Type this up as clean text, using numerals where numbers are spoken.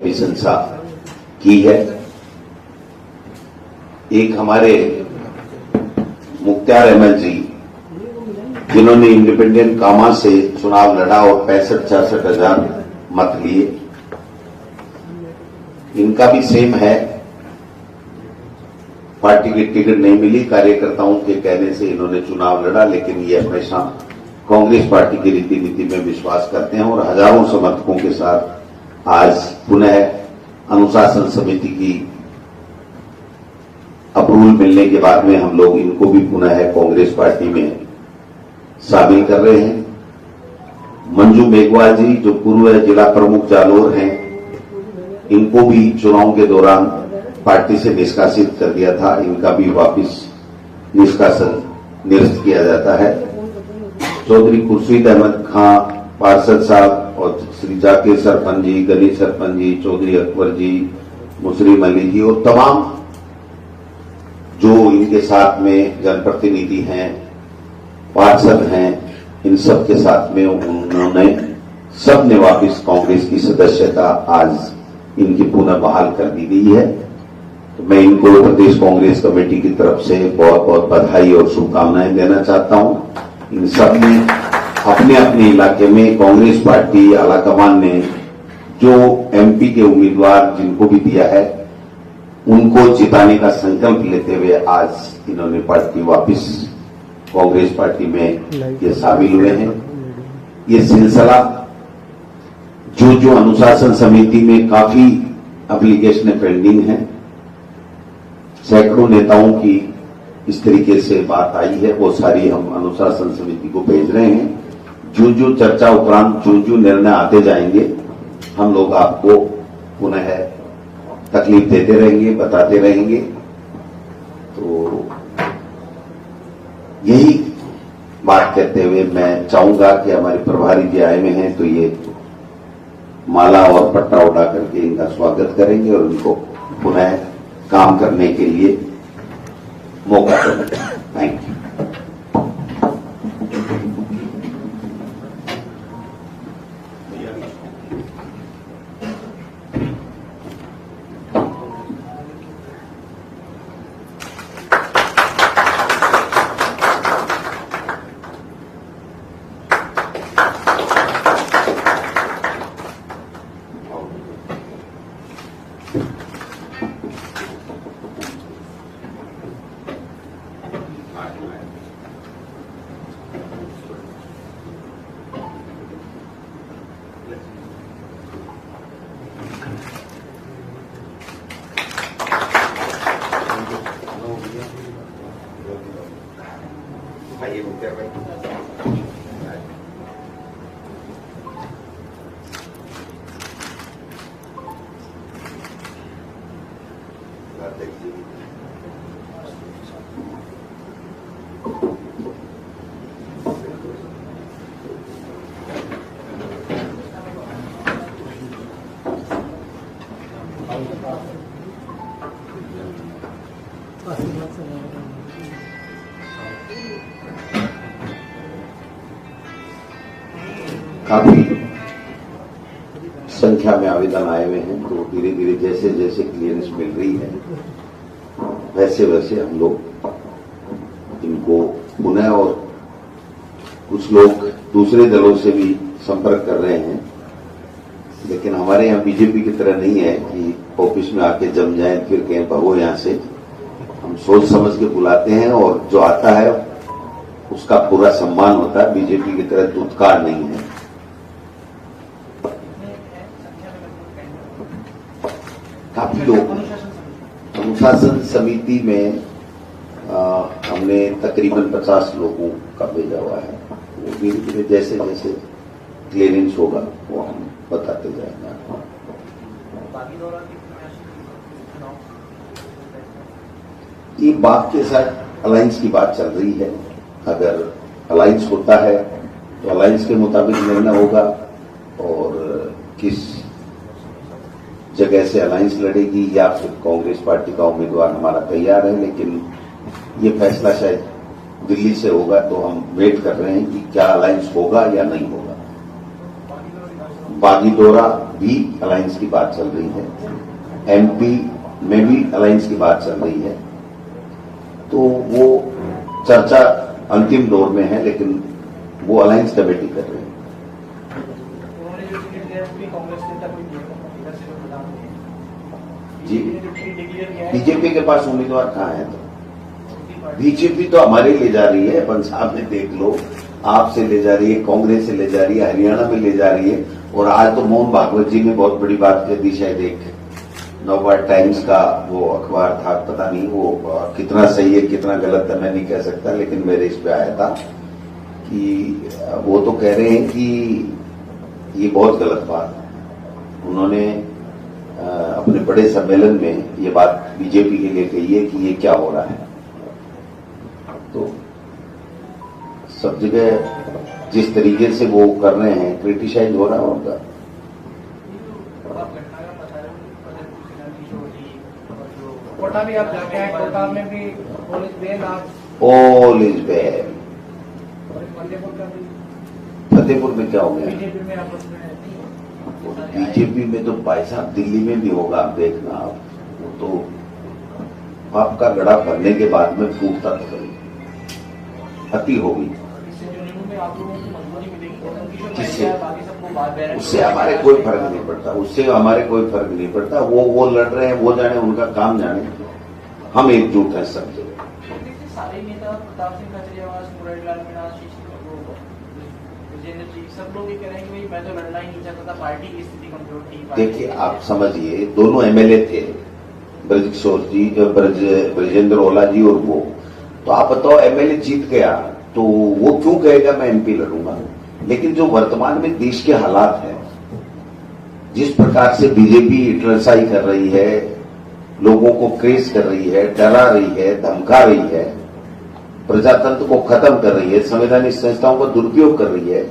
प्रशंसा की है। एक हमारे मुख्तार अहमद जी, जिन्होंने इंडिपेंडेंट कामा से चुनाव लड़ा और 65-66 हजार मत लिए, इनका भी सेम है। पार्टी की टिकट नहीं मिली, कार्यकर्ताओं के कहने से इन्होंने चुनाव लड़ा, लेकिन ये हमेशा कांग्रेस पार्टी की रीति नीति में विश्वास करते हैं और हजारों समर्थकों के साथ आज पुनः अनुशासन समिति की अप्रूवल मिलने के बाद में हम लोग इनको भी पुनः कांग्रेस पार्टी में शामिल कर रहे हैं। मंजू मेघवाल जी, जो पूर्व जिला प्रमुख जालोर हैं, इनको भी चुनाव के दौरान पार्टी से निष्कासित कर दिया था, इनका भी वापस निष्कासन निरस्त किया जाता है। चौधरी खुर्शीद अहमद खां पार्षद साहब और श्री जाकिर सरपंच जी, गनी सरपंच जी, चौधरी अकबर जी, मुसरी मलिक जी और तमाम जो इनके साथ में जनप्रतिनिधि हैं, पार्षद हैं, इन सब के साथ में उन्होंने सबने वापस कांग्रेस की सदस्यता आज इनकी पुनः बहाल कर दी गई है। तो मैं इनको प्रदेश कांग्रेस कमेटी की तरफ से बहुत बहुत बधाई और शुभकामनाएं देना चाहता हूं। इन सब ने अपने अपने इलाके में कांग्रेस पार्टी आलाकमान ने जो एमपी के उम्मीदवार जिनको भी दिया है, उनको जिताने का संकल्प लेते हुए आज इन्होंने पार्टी वापस कांग्रेस पार्टी में ये शामिल हुए हैं। ये सिलसिला जो अनुशासन समिति में काफी एप्लीकेशन पेंडिंग है, सैकड़ों नेताओं की इस तरीके से बात आई है, वो सारी हम अनुशासन समिति को भेज रहे हैं। जो चर्चा उपरांत जो निर्णय आते जाएंगे, हम लोग आपको पुनः तकलीफ देते रहेंगे, बताते रहेंगे। तो यही बात कहते हुए मैं चाहूंगा कि हमारे प्रभारी जी आए हुए हैं, तो ये माला और पट्टा उड़ा करके इनका स्वागत करेंगे और उनको पुनः काम करने के लिए मौका देंगे। Thank you. काफी संख्या में आवेदन आए हुए हैं, तो धीरे धीरे जैसे जैसे क्लियरेंस मिल रही है, वैसे वैसे हम लोग इनको पुनः, और कुछ लोग दूसरे दलों से भी संपर्क कर रहे हैं। लेकिन हमारे यहाँ बीजेपी की तरह नहीं है कि ऑफिस में आके जम जाए फिर कहें भागो यहाँ से। हम सोच समझ के बुलाते हैं और जो आता है उसका पूरा सम्मान होता है। बीजेपी की तरह दुत्कार नहीं है। काफी लोग अनुशासन समिति में हमने तकरीबन 50 लोगों का भेजा हुआ है। वो धीरे धीरे जैसे जैसे क्लियरेंस होगा वो हम बताते जाएंगे। ये बात के साथ अलायंस की बात चल रही है। अगर अलायंस होता है तो अलायंस के मुताबिक निर्णय होगा, और किस जगह से अलायंस लड़ेगी या फिर कांग्रेस पार्टी का उम्मीदवार हमारा तैयार है, लेकिन ये फैसला शायद दिल्ली से होगा, तो हम वेट कर रहे हैं कि क्या अलायंस होगा या नहीं होगा। बागीदोरा भी अलायंस की बात चल रही है, एमपी में भी अलायंस की बात चल रही है, तो वो चर्चा अंतिम दौर में है, लेकिन वो अलायंस कमेटी कर रही है। जी, बीजेपी के पास उम्मीदवार कहाँ है? तो बीजेपी तो हमारे ले जा रही है, पंजाब में देख लो, आपसे ले जा रही है, कांग्रेस से ले जा रही है, हरियाणा में ले जा रही है, और आज तो मोहन भागवत जी ने बहुत बड़ी बात कह दी। शायद एक नवभारत टाइम्स का वो अखबार था, पता नहीं वो कितना सही है कितना गलत है मैं नहीं कह सकता, लेकिन मेरे इस पे आया था कि वो तो कह रहे हैं कि ये बहुत गलत बात है। उन्होंने अपने बड़े सम्मेलन में ये बात बीजेपी के लिए कही है कि ये क्या हो रहा है। तो सब जगह जिस तरीके से वो कर रहे हैं, क्रिटिसाइज हो रहा है उनका। कोटा भी आप जाके आए, कोटा में भी all is well. All is well. Fatehpur में क्या हो गया? बीजेपी में आपस में बीजेपी में तो भाई साहब दिल्ली में भी होगा, आप देखना। आप वो तो आपका गड़ा भरने के बाद में फूटता तो कभी अति होगी। उससे हमारे कोई फर्क नहीं पड़ता, उससे हमारे कोई फर्क नहीं पड़ता। वो लड़ रहे हैं, वो जाने, उनका काम जाने। हम एकजुट हैं सब जगह। सारे नेता प्रताप सिंह खाचरियावास, मुरारीलाल मीणा, सब लोग ये कह रहे हैं कि मैं तो लड़ना ही नहीं चाहता था, पार्टी की स्थिति कमजोर थी। देखिए, आप समझिए, दोनों एमएलए थे, ब्रजकिशोर जी, ब्रजेंद्र ओला जी और वो। तो आप बताओ, एमएलए जीत गया तो वो क्यों कहेगा मैं एमपी लड़ूंगा? लेकिन जो वर्तमान में देश के हालात हैं, जिस प्रकार से बीजेपी हिटलरशाही कर रही है, लोगों को क्रेज कर रही है, डरा रही है, धमका रही है, प्रजातंत्र को खत्म कर रही है, संवैधानिक संस्थाओं का दुरुपयोग कर रही है,